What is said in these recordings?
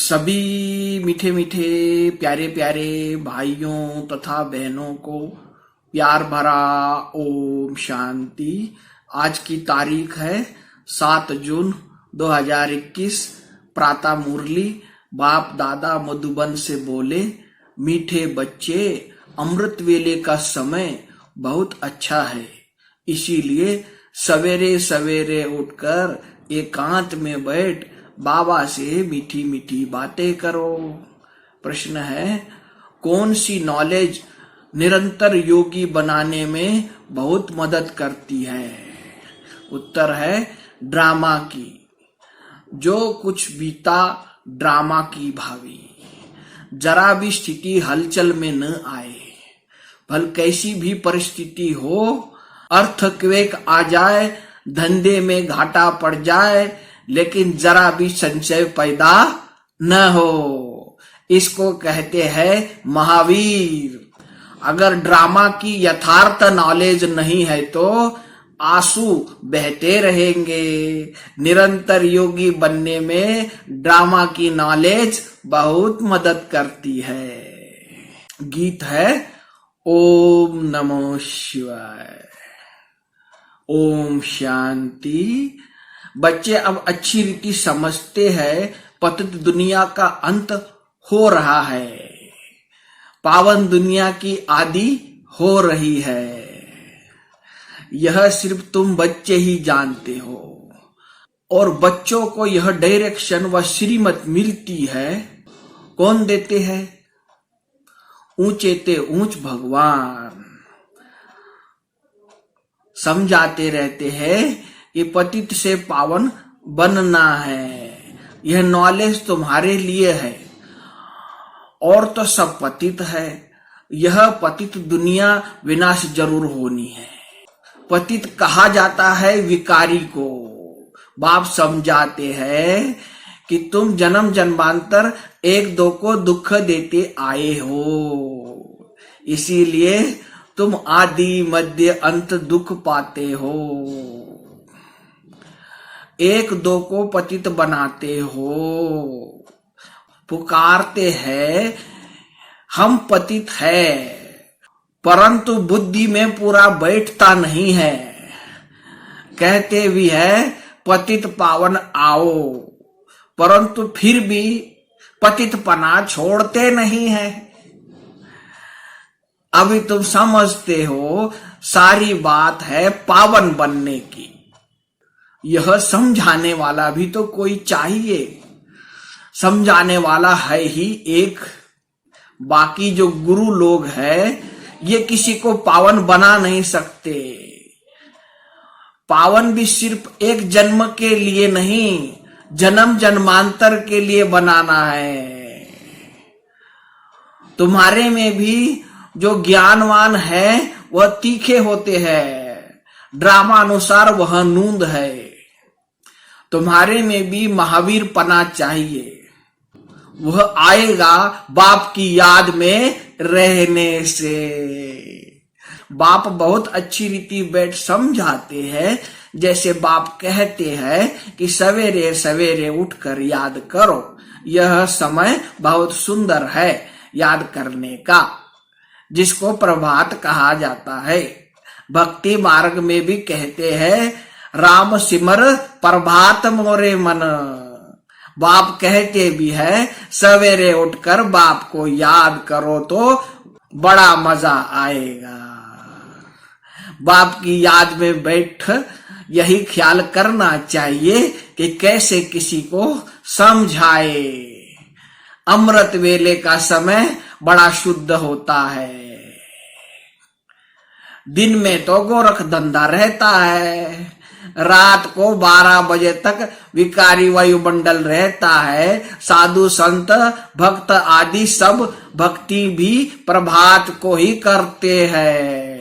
सभी मीठे मीठे प्यारे प्यारे भाइयों तथा बहनों को प्यार भरा ओम शांति। आज की तारीख है 7 जून 2021। प्रातः मुरली बाप दादा मधुबन से बोले, मीठे बच्चे, अमृत वेले का समय बहुत अच्छा है, इसीलिए सवेरे सवेरे उठकर एकांत में बैठ बाबा से मीठी मीठी बातें करो। प्रश्न है, कौन सी नॉलेज निरंतर योगी बनाने में बहुत मदद करती है? उत्तर है ड्रामा की। जो कुछ बीता ड्रामा की भावी, जरा भी स्थिति हलचल में न आए, भल कैसी भी परिस्थिति हो, अर्थक्वेक आ जाए, धंधे में घाटा पड़ जाए, लेकिन जरा भी संशय पैदा न हो, इसको कहते हैं महावीर। अगर ड्रामा की यथार्थ नॉलेज नहीं है तो आंसू बहते रहेंगे। निरंतर योगी बनने में ड्रामा की नॉलेज बहुत मदद करती है। गीत है ओम नमो शिवाय। ओम शांति। बच्चे अब अच्छी रीति समझते हैं पतित दुनिया का अंत हो रहा है, पावन दुनिया की आदि हो रही है। यह सिर्फ तुम बच्चे ही जानते हो, और बच्चों को यह डायरेक्शन व श्रीमत मिलती है। कौन देते हैं? ऊंचे ते ऊंच भगवान समझाते रहते हैं कि पतित से पावन बनना है। यह नॉलेज तुम्हारे लिए है, और तो सब पतित है। यह पतित दुनिया विनाश जरूर होनी है। पतित कहा जाता है विकारी को। बाप समझाते हैं कि तुम जन्म जन्मांतर एक दो को दुख देते आए हो, इसीलिए तुम आदि मध्य अंत दुख पाते हो। एक दो को पतित बनाते हो, पुकारते हैं हम पतित है, परंतु बुद्धि में पूरा बैठता नहीं है। कहते भी है पतित पावन आओ, परंतु फिर भी पतित पना छोड़ते नहीं है। अभी तुम समझते हो सारी बात है पावन बनने की। यह समझाने वाला भी तो कोई चाहिए। समझाने वाला है ही एक। बाकी जो गुरु लोग हैं, ये किसी को पावन बना नहीं सकते। पावन भी सिर्फ एक जन्म के लिए नहीं, जन्म जन्मांतर के लिए बनाना है। तुम्हारे में भी जो ज्ञानवान है वह तीखे होते हैं, ड्रामा अनुसार वह नूंद है। तुम्हारे में भी महावीर पना चाहिए। वह आएगा बाप की याद में रहने से। बाप बहुत अच्छी रीति बैठ समझाते हैं। जैसे बाप कहते हैं कि सवेरे सवेरे उठकर याद करो, यह समय बहुत सुंदर है याद करने का, जिसको प्रभात कहा जाता है। भक्ति मार्ग में भी कहते हैं राम सिमर प्रभात मोरे मन। बाप कहते भी है सवेरे उठकर बाप को याद करो तो बड़ा मजा आएगा। बाप की याद में बैठ यही ख्याल करना चाहिए कि कैसे किसी को समझाए। अमृत वेले का समय बड़ा शुद्ध होता है। दिन में तो गोरख धंधा रहता है, रात को 12 बजे तक विकारी वायुमंडल रहता है। साधु संत भक्त आदि सब भक्ति भी प्रभात को ही करते हैं।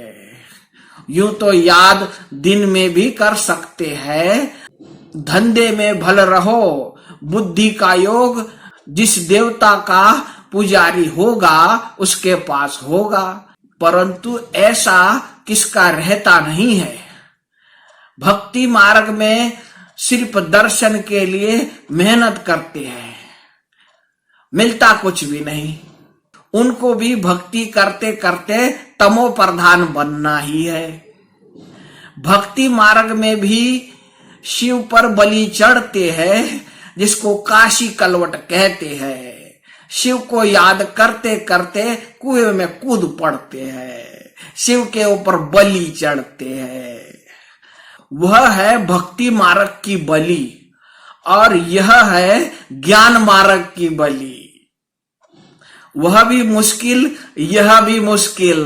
यूं तो याद दिन में भी कर सकते हैं। धंधे में भल रहो, बुद्धि का योग जिस देवता का पुजारी होगा उसके पास होगा, परंतु ऐसा किसका रहता नहीं है। भक्ति मार्ग में सिर्फ दर्शन के लिए मेहनत करते हैं, मिलता कुछ भी नहीं। उनको भी भक्ति करते करते तमो प्रधान बनना ही है। भक्ति मार्ग में भी शिव पर बलि चढ़ते हैं, जिसको काशी कलवट कहते हैं। शिव को याद करते करते कुएं में कूद पड़ते हैं, शिव के ऊपर बलि चढ़ते हैं। वह है भक्ति मार्ग की बलि, और यह है ज्ञान मार्ग की बलि। वह भी मुश्किल, यह भी मुश्किल।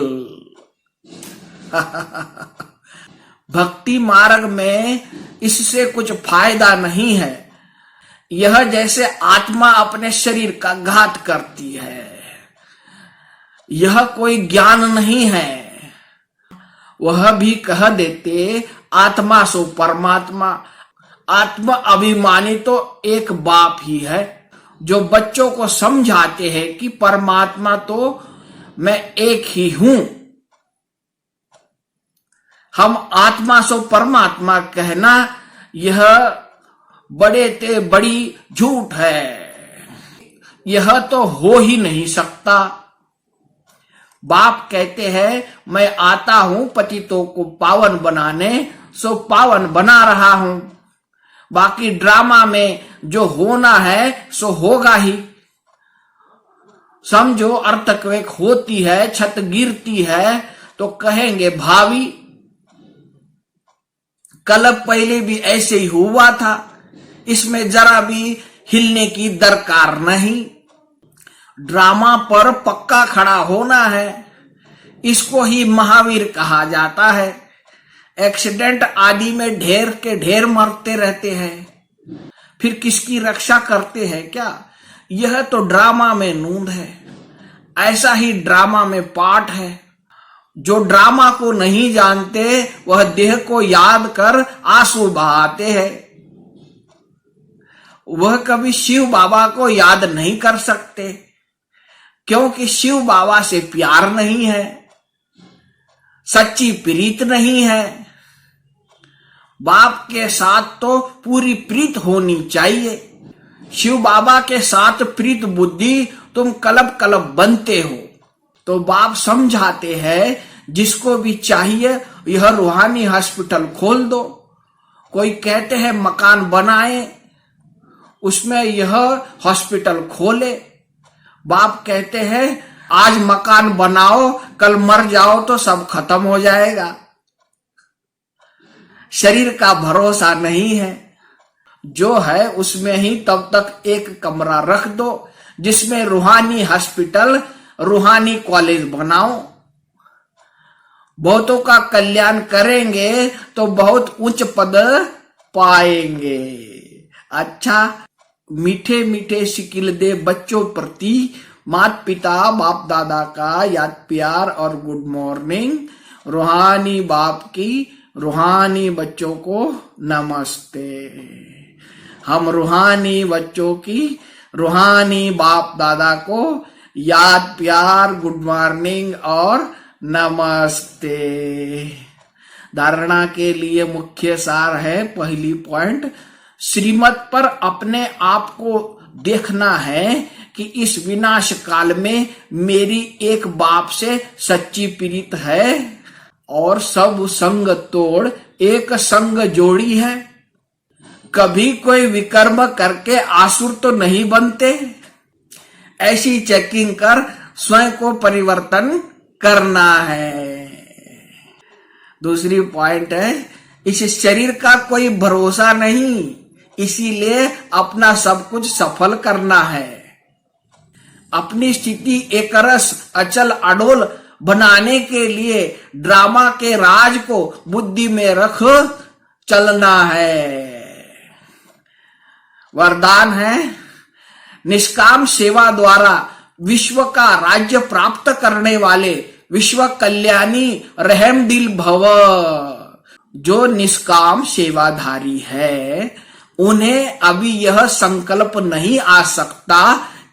भक्ति मार्ग में इससे कुछ फायदा नहीं है। यह जैसे आत्मा अपने शरीर का घात करती है। यह कोई ज्ञान नहीं है। वह भी कह देते आत्मा सो परमात्मा। आत्मा अभिमानी तो एक बाप ही है, जो बच्चों को समझाते हैं कि परमात्मा तो मैं एक ही हूं। हम आत्मा सो परमात्मा कहना यह बड़े ते बड़ी झूठ है। यह तो हो ही नहीं सकता। बाप कहते हैं मैं आता हूं पतितों को पावन बनाने, सो पावन बना रहा हूं। बाकी ड्रामा में जो होना है सो होगा ही। समझो अर्थक्वेक होती है, छत गिरती है, तो कहेंगे भावी कल पहले भी ऐसे ही हुआ था, इसमें जरा भी हिलने की दरकार नहीं। ड्रामा पर पक्का खड़ा होना है, इसको ही महावीर कहा जाता है। एक्सीडेंट आदि में ढेर के ढेर मरते रहते हैं, फिर किसकी रक्षा करते हैं क्या? यह तो ड्रामा में नूंद है। ऐसा ही ड्रामा में पाठ है। जो ड्रामा को नहीं जानते वह देह को याद कर आंसू बहाते हैं। वह कभी शिव बाबा को याद नहीं कर सकते, क्योंकि शिव बाबा से प्यार नहीं है, सच्ची प्रीत नहीं है। बाप के साथ तो पूरी प्रीत होनी चाहिए। शिव बाबा के साथ प्रीत बुद्धि तुम कलब कलब बनते हो। तो बाप समझाते हैं जिसको भी चाहिए यह रूहानी हॉस्पिटल खोल दो। कोई कहते हैं मकान बनाए, उसमें यह हॉस्पिटल खोले। बाप कहते हैं आज मकान बनाओ, कल मर जाओ तो सब खत्म हो जाएगा। शरीर का भरोसा नहीं है। जो है उसमें ही तब तक एक कमरा रख दो, जिसमें रूहानी हॉस्पिटल, रूहानी कॉलेज बनाओ। बहुतों का कल्याण करेंगे तो बहुत उच्च पद पाएंगे। अच्छा, मीठे मीठे शिकिल दे बच्चों प्रति माता पिता बाप दादा का याद प्यार और गुड मॉर्निंग। रूहानी बाप की रूहानी बच्चों को नमस्ते। हम रूहानी बच्चों की रूहानी बाप दादा को याद प्यार गुड मॉर्निंग और नमस्ते। धारणा के लिए मुख्य सार है, पहली पॉइंट, श्रीमत पर अपने आप को देखना है कि इस विनाश काल में मेरी एक बाप से सच्ची प्रीत है और सब संग तोड़ एक संग जोड़ी है। कभी कोई विकर्म करके आसुर तो नहीं बनते। ऐसी चेकिंग कर स्वयं को परिवर्तन करना है। दूसरी पॉइंट है, इस शरीर का कोई भरोसा नहीं, इसीलिए अपना सब कुछ सफल करना है। अपनी स्थिति एकरस अचल अडोल बनाने के लिए ड्रामा के राज को बुद्धि में रख चलना है। वरदान है, निष्काम सेवा द्वारा विश्व का राज्य प्राप्त करने वाले विश्व कल्याणी रहम दिल भव। जो निष्काम सेवाधारी है उन्हें अभी यह संकल्प नहीं आ सकता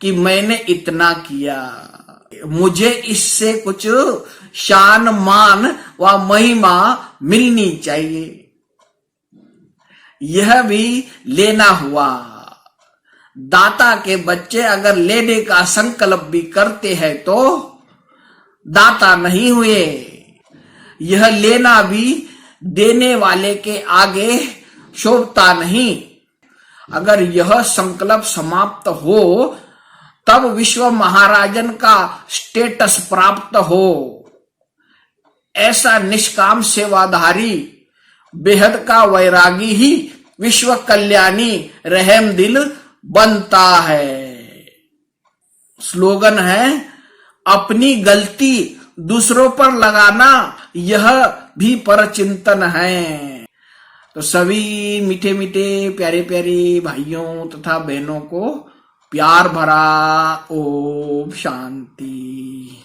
कि मैंने इतना किया, मुझे इससे कुछ शान मान व महिमा मिलनी चाहिए। यह भी लेना हुआ। दाता के बच्चे अगर लेने का संकल्प भी करते हैं तो दाता नहीं हुए। यह लेना भी देने वाले के आगे शोभता नहीं। अगर यह संकल्प समाप्त हो तब विश्व महाराजन का स्टेटस प्राप्त हो। ऐसा निष्काम सेवाधारी बेहद का वैरागी ही विश्व कल्याणी रहम दिल बनता है। स्लोगन है, अपनी गलती दूसरों पर लगाना यह भी परचिंतन है। तो सभी मीठे मीठे प्यारे प्यारे भाइयों तथा बहनों को प्यार भरा ओम शांति।